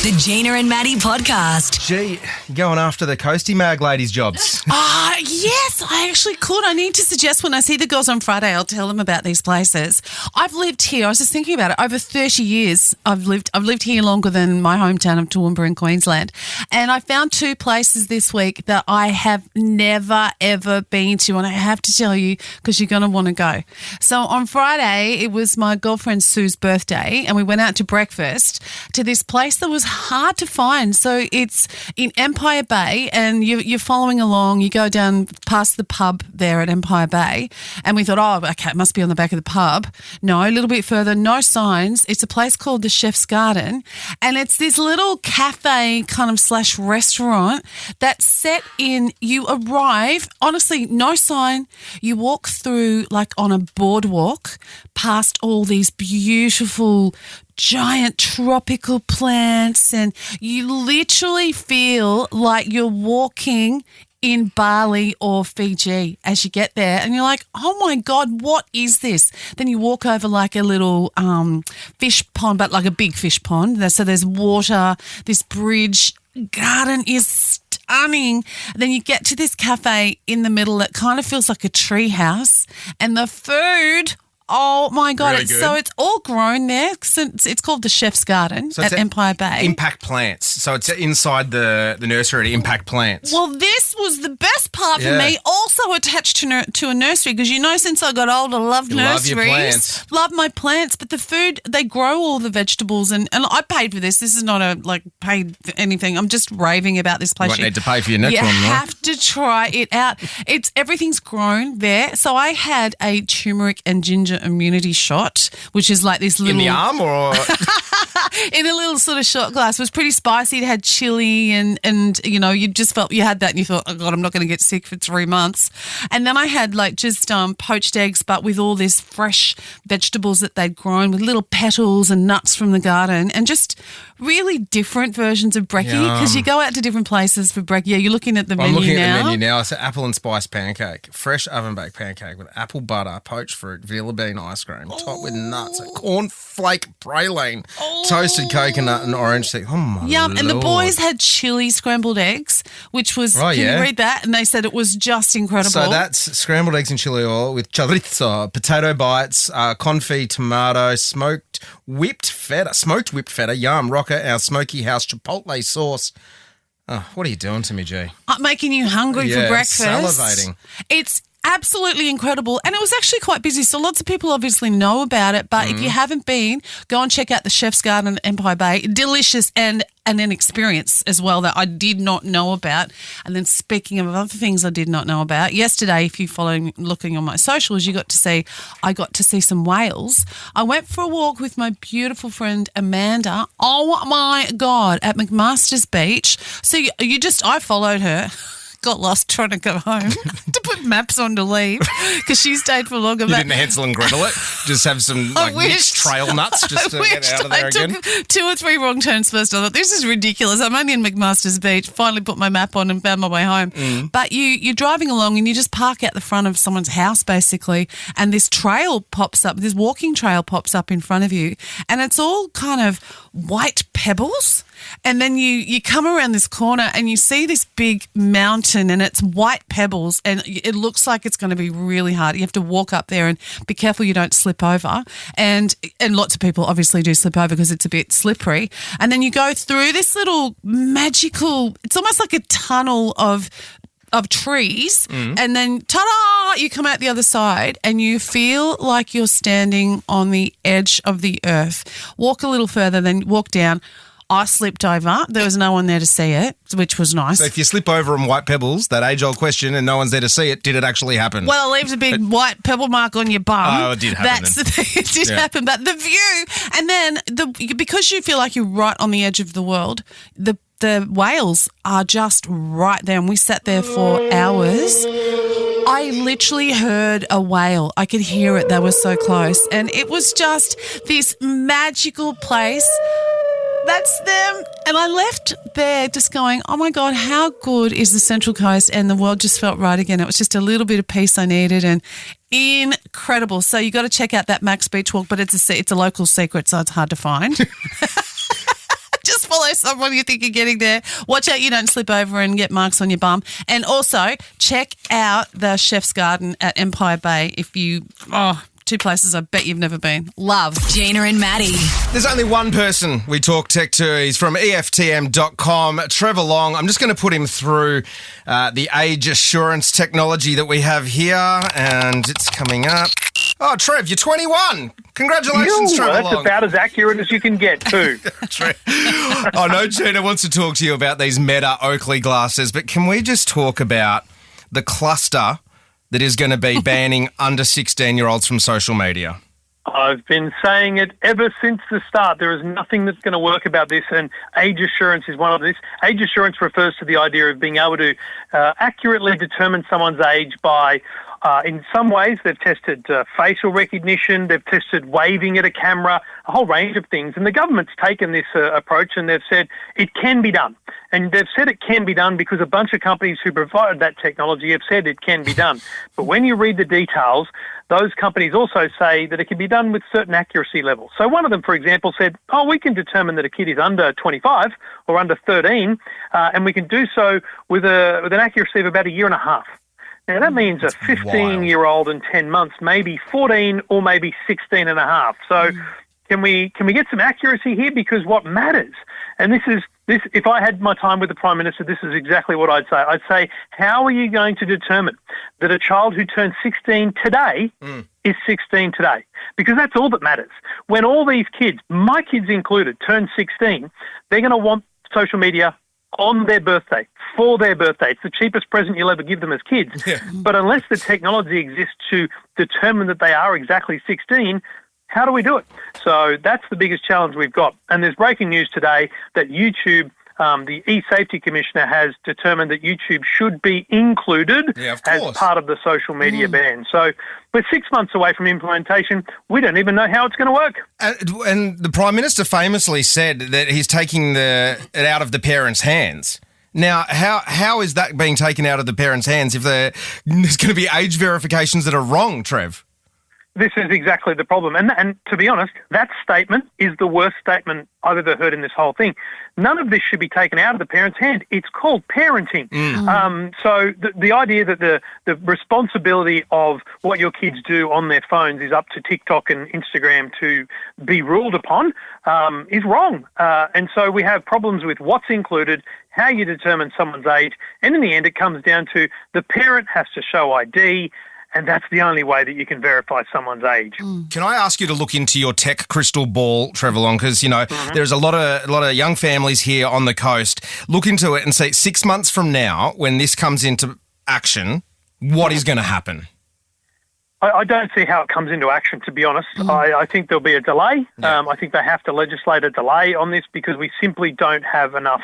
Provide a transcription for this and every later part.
The Gina and Maddie podcast. Gee, you going after the Coastie mag ladies' jobs? Yes, I actually could. I need to suggest when I see the girls on Friday, I'll tell them about these places. I've lived here. I was just thinking about it. Over 30 years, I've lived here longer than my hometown of Toowoomba in Queensland. And I found two places this week that I have never, ever been to. And I have to tell you, because you're going to want to go. So on Friday, it was my girlfriend Sue's birthday, and we went out to breakfast to this place that was hard to find. So it's in Empire Bay, and you're following along. You go down past the pub there at Empire Bay, and we thought, oh, okay, it must be on the back of the pub. No, a little bit further, no signs. It's a place called the Chef's Garden, and it's this little cafe kind of / restaurant that's set in, you arrive, honestly, no sign. You walk through like on a boardwalk past all these beautiful giant tropical plants, and you literally feel like you're walking in Bali or Fiji as you get there, and you're like, oh my God, what is this? Then you walk over like a little fish pond, but like a big fish pond. So there's water, this bridge, garden is stunning. And then you get to this cafe in the middle that kind of feels like a tree house, and the food, oh my God. Really good. So it's all grown there. It's called the Chef's Garden at Empire Bay. Impact plants. So it's inside the nursery to impact plants. Well, this was the best part for me. Also attached to a nursery, because since I got older, loved nurseries. Love your plants. Love my plants. But the food, they grow all the vegetables, and I paid for this. This is not paid for anything. I'm just raving about this place. You won't need to pay for your next one, You right? have to try it out. Everything's grown there. So I had a turmeric and ginger immunity shot, which is like this little... In the arm or... in a little sort of shot glass. It was pretty spicy. It had chili and you just felt you had that and you thought, oh God, I'm not going to get sick for 3 months. And then I had just poached eggs, but with all these fresh vegetables that they'd grown with little petals and nuts from the garden, and just really different versions of brekkie, because you go out to different places for brekkie. Yeah, you're looking at the menu now. I'm looking at the menu now. It's an apple and spice pancake, fresh oven-baked pancake with apple butter, poached fruit, vanilla bean ice cream, topped with nuts, a cornflake praline, toasted coconut and orange seed. Oh, my Yum. Lord. And the boys had chili scrambled eggs, which was, can you read that? And they said it was just incredible. So that's scrambled eggs in chili oil with chorizo, potato bites, confit tomato, smoked whipped feta, yum, rocker, our smoky house chipotle sauce. Oh, what are you doing to me, G? I'm making you hungry for breakfast. Salivating. It's absolutely incredible. And it was actually quite busy, so lots of people obviously know about it. But if you haven't been, go and check out the Chef's Garden at Empire Bay. Delicious and an experience as well that I did not know about. And then speaking of other things I did not know about, yesterday, if you looking on my socials, I got to see some whales. I went for a walk with my beautiful friend Amanda. Oh my God, at McMaster's Beach. So I followed her. Got lost trying to go home to put maps on to leave because she stayed for longer. You didn't Hansel and Gretel it? Just have some mixed trail nuts just to get out of there again? I took 2 or 3 wrong turns first. I thought, this is ridiculous. I'm only in McMaster's Beach. Finally put my map on and found my way home. But you're driving along and you just park out the front of someone's house basically, and this trail pops up, this walking trail pops up in front of you, and it's all kind of white pebbles. And then you come around this corner and you see this big mountain and it's white pebbles, and it looks like it's going to be really hard. You have to walk up there and be careful you don't slip over. And lots of people obviously do slip over because it's a bit slippery. And then you go through this little magical, it's almost like a tunnel of trees, and then ta-da, you come out the other side and you feel like you're standing on the edge of the earth. Walk a little further, then walk down. I slipped over. There was no one there to see it, which was nice. So if you slip over on white pebbles, that age-old question, and no one's there to see it, did it actually happen? Well, it leaves a big white pebble mark on your bum. Oh, it did happen. It did happen. But the view, and then because you feel like you're right on the edge of the world, the whales are just right there, and we sat there for hours. I literally heard a whale. I could hear it. They were so close. And it was just this magical place. That's them. And I left there just going, oh, my God, how good is the Central Coast? And the world just felt right again. It was just a little bit of peace I needed, and incredible. So you got to check out that Max Beach Walk, but it's a local secret, so it's hard to find. Just follow someone you think you're getting there. Watch out you don't slip over and get marks on your bum. And also, check out the Chef's Garden at Empire Bay if you... two places I bet you've never been. Love. Gina and Maddie. There's only one person we talk tech to. He's from EFTM.com. Trevor Long. I'm just going to put him through the age assurance technology that we have here, and it's coming up. Oh, Trev, you're 21. Congratulations, Trevor That's Long. about as accurate as you can get, too. I know Gina wants to talk to you about these Meta Oakley glasses, but can we just talk about the cluster that is going to be banning under 16-year-olds from social media? I've been saying it ever since the start. There is nothing that's going to work about this, and age assurance is one of this. Age assurance refers to the idea of being able to accurately determine someone's age by, in some ways, they've tested facial recognition, they've tested waving at a camera, a whole range of things. And the government's taken this approach and they've said it can be done. And they've said it can be done because a bunch of companies who provided that technology have said it can be done. But when you read the details, those companies also say that it can be done with certain accuracy levels. So one of them, for example, said, we can determine that a kid is under 25 or under 13, and we can do so with an accuracy of about a year and a half. Now, that means a 15-year-old in 10 months, maybe 14 or maybe 16 and a half. So can we get some accuracy here? Because what matters, and this, if I had my time with the Prime Minister, this is exactly what I'd say. I'd say, how are you going to determine that a child who turns 16 today is 16 today? Because that's all that matters. When all these kids, my kids included, turn 16, they're going to want social media on their birthday, for their birthday. It's the cheapest present you'll ever give them as kids. Yeah. But unless the technology exists to determine that they are exactly 16, how do we do it? So that's the biggest challenge we've got. And there's breaking news today that YouTube, the e-safety commissioner, has determined that YouTube should be included as part of the social media ban. So we're 6 months away from implementation. We don't even know how it's going to work. And the Prime Minister famously said that he's taking it out of the parents' hands. Now, how is that being taken out of the parents' hands if there's going to be age verifications that are wrong, Trev? This is exactly the problem. And to be honest, that statement is the worst statement I've ever heard in this whole thing. None of this should be taken out of the parent's hand. It's called parenting. So the idea that the responsibility of what your kids do on their phones is up to TikTok and Instagram to be ruled upon is wrong. And so we have problems with what's included, how you determine someone's age, and in the end it comes down to the parent has to show ID, and that's the only way that you can verify someone's age. Can I ask you to look into your tech crystal ball, Trevor Long? Because, there's a lot of young families here on the coast. Look into it and see 6 months from now, when this comes into action, what is going to happen? I don't see how it comes into action, to be honest. I think there'll be a delay. Yeah. I think they have to legislate a delay on this because we simply don't have enough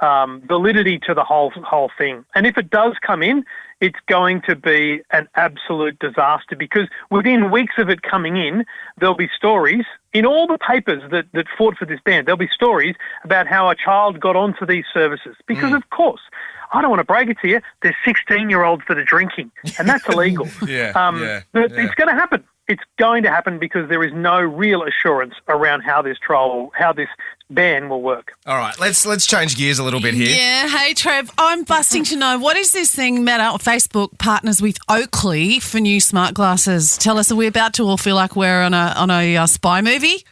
validity to the whole thing. And if it does come in, it's going to be an absolute disaster because within weeks of it coming in, there'll be stories in all the papers that fought for this ban. There'll be stories about how a child got onto these services because, of course, I don't want to break it to you, there's 16-year-olds that are drinking, and that's illegal. But it's going to happen. It's going to happen because there is no real assurance around how this ban will work. All right, let's change gears a little bit here. Yeah, hey Trev, I'm busting to know, what is this thing Meta or Facebook partners with Oakley for new smart glasses? Tell us, are we about to all feel like we're on a spy movie?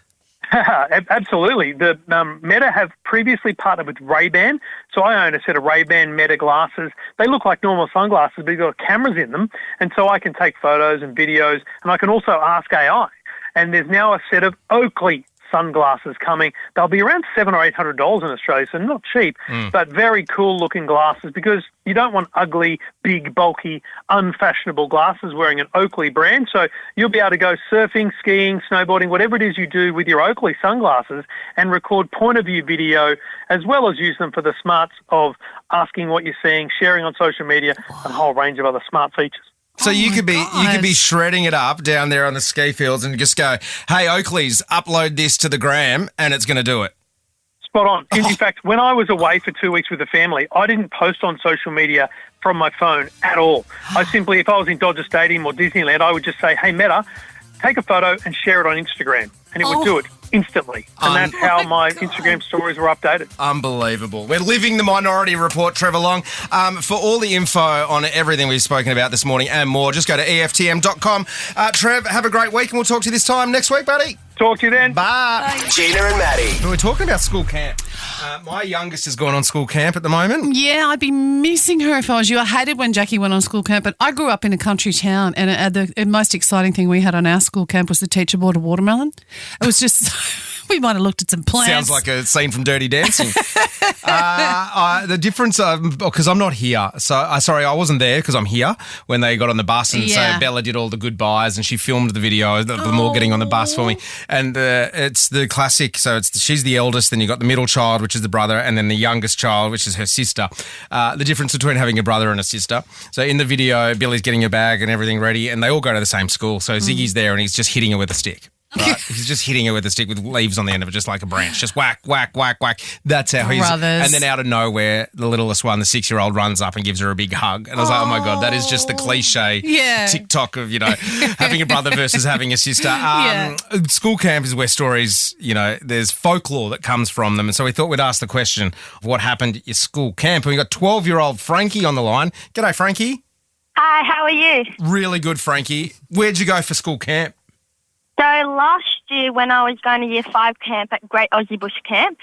Absolutely. The Meta have previously partnered with Ray-Ban. So I own a set of Ray-Ban Meta glasses. They look like normal sunglasses, but they've got cameras in them. And so I can take photos and videos, and I can also ask AI. And there's now a set of Oakley sunglasses coming. They'll be around $700 or $800 in Australia, so not cheap, but very cool looking glasses because you don't want ugly, big, bulky, unfashionable glasses wearing an Oakley brand. So you'll be able to go surfing, skiing, snowboarding, whatever it is you do with your Oakley sunglasses and record point of view video as well as use them for the smarts of asking what you're seeing, sharing on social media, and a whole range of other smart features. So you could be shredding it up down there on the ski fields and just go, hey, Oakleys, upload this to the gram, and it's going to do it. Spot on. In fact, when I was away for 2 weeks with the family, I didn't post on social media from my phone at all. I simply, if I was in Dodger Stadium or Disneyland, I would just say, hey, Meta, take a photo and share it on Instagram, and it would do it instantly. And that's how my Instagram stories were updated. Unbelievable. We're living the Minority Report, Trevor Long. For all the info on everything we've spoken about this morning and more, just go to EFTM.com. Trev, have a great week and we'll talk to you this time next week, buddy. Talk to you then. Bye. Gina and Maddie. We're talking about school camp. My youngest is going on school camp at the moment. Yeah, I'd be missing her if I was you. I hated when Jackie went on school camp, but I grew up in a country town, and the most exciting thing we had on our school camp was the teacher bought a watermelon. It was just... We might have looked at some plants. Sounds like a scene from Dirty Dancing. The difference, because I'm not here. Sorry, I wasn't there because I'm here when they got on the bus. And so Bella did all the goodbyes and she filmed the video of them all getting on the bus for me. And it's the classic. So she's the eldest, then you got the middle child, which is the brother, and then the youngest child, which is her sister. The difference between having a brother and a sister. So in the video, Billy's getting her bag and everything ready, and they all go to the same school. So Ziggy's there and he's just hitting her with a stick. Right. He's just hitting her with a stick with leaves on the end of it, just like a branch. Just whack, whack, whack, whack. That's how he's... Brothers. And then out of nowhere, the littlest one, the 6-year-old, runs up and gives her a big hug. And I was like, oh my God, that is just the cliche TikTok of, having a brother versus having a sister. School camp is where stories, there's folklore that comes from them. And so we thought we'd ask the question of what happened at your school camp. And we got 12-year-old Frankie on the line. G'day, Frankie. Hi, how are you? Really good, Frankie. Where'd you go for school camp? So last year when I was going to Year 5 camp at Great Aussie Bush Camp,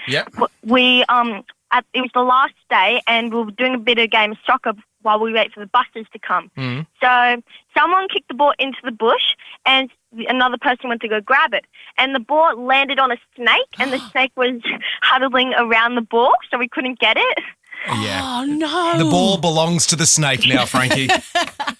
we it was the last day and we were doing a bit of game of soccer while we wait for the buses to come. Mm. So someone kicked the ball into the bush and another person went to go grab it. And the ball landed on a snake and the snake was huddling around the ball so we couldn't get it. Yeah. Oh, no. The ball belongs to the snake now, Frankie.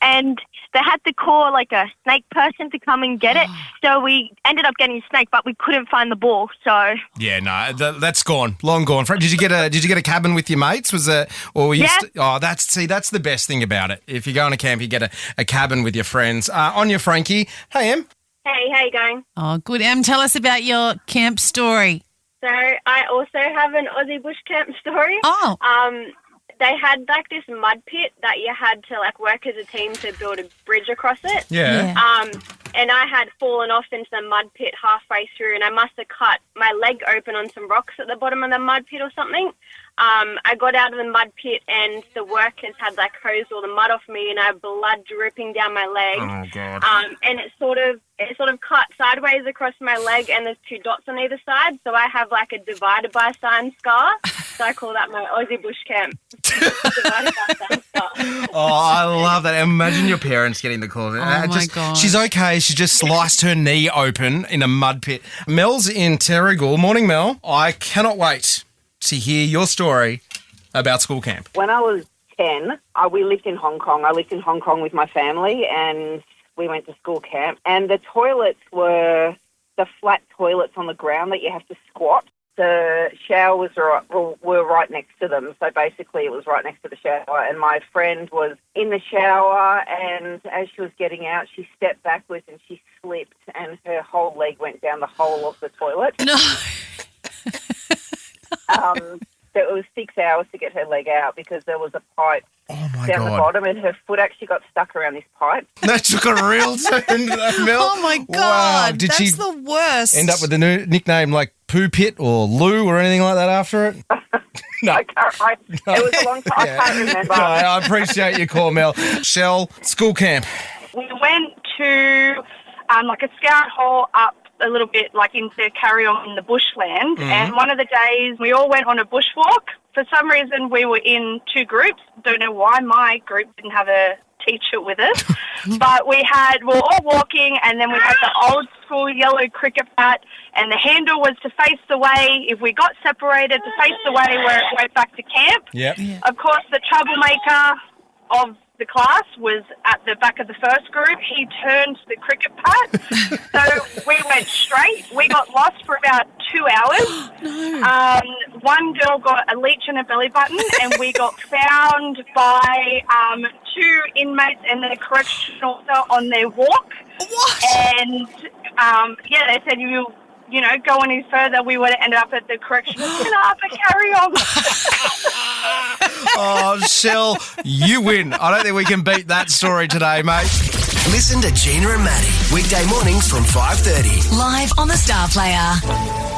And they had to call like a snake person to come and get it. So we ended up getting a snake, but we couldn't find the ball. So yeah, no, that's gone, long gone. Did you get a cabin with your mates? Was it, or were you? Yeah. That's the best thing about it. If you go on a camp, you get a cabin with your friends. On your Frankie. Hey, Em. Hey, how you going? Oh, good. Em, tell us about your camp story. So I also have an Aussie bush camp story. Oh. They had like this mud pit that you had to like work as a team to build a bridge across it. Yeah. And I had fallen off into the mud pit halfway through and I must have cut my leg open on some rocks at the bottom of the mud pit or something. I got out of the mud pit and the workers had like hosed all the mud off me and I had blood dripping down my leg. Oh God. And it sort of cut sideways across my leg and there's 2 dots on either side. So I have like a divided by sign scar. So I call that my Aussie bush camp. Divided by sign scar. Oh, I love that. Imagine your parents getting the call. Oh my God. She's okay. She just sliced her knee open in a mud pit. Mel's in Terrigal. Morning, Mel. I cannot wait to hear your story about school camp. When I was 10, we lived in Hong Kong. I lived in Hong Kong with my family and we went to school camp. And the toilets were the flat toilets on the ground that you have to squat. The showers were right next to them. So basically it was right next to the shower. And my friend was in the shower and as she was getting out, she stepped backwards and she slipped and her whole leg went down the hole of the toilet. No. So it was 6 hours to get her leg out because there was a pipe down the bottom and her foot actually got stuck around this pipe. That took a real turn, Mel. Oh, my God. Wow. Did That's she the worst. end up with a new nickname like Poo Pit or Lou or anything like that after it? No. It was a long time. Yeah. I can't remember. No, I appreciate your call, Mel. Shell, school camp. We went to like a scout hall up a little bit like into Carryong in the bushland. Mm-hmm. And one of the days we all went on a bushwalk. For some reason we were in 2 groups. Don't know why my group didn't have a teacher with us. But we were all walking and then we had the old school yellow cricket bat and the handle was to face the way. If we got separated, to face the way where it went back to camp. Yep. Yeah. Of course, the troublemaker of the class was at the back of the first group. He turned the cricket bat. So we went straight. We got lost for about 2 hours. No. One girl got a leech in her belly button and we got found by 2 inmates and the correctional officer on their walk. What? And, they said you know, go any further, we would have ended up at the correctional centre up at Carryong. Oh, Shell, you win. I don't think we can beat that story today, mate. Listen to Gina and Maddie weekday mornings from 5:30. Live on the Star Player.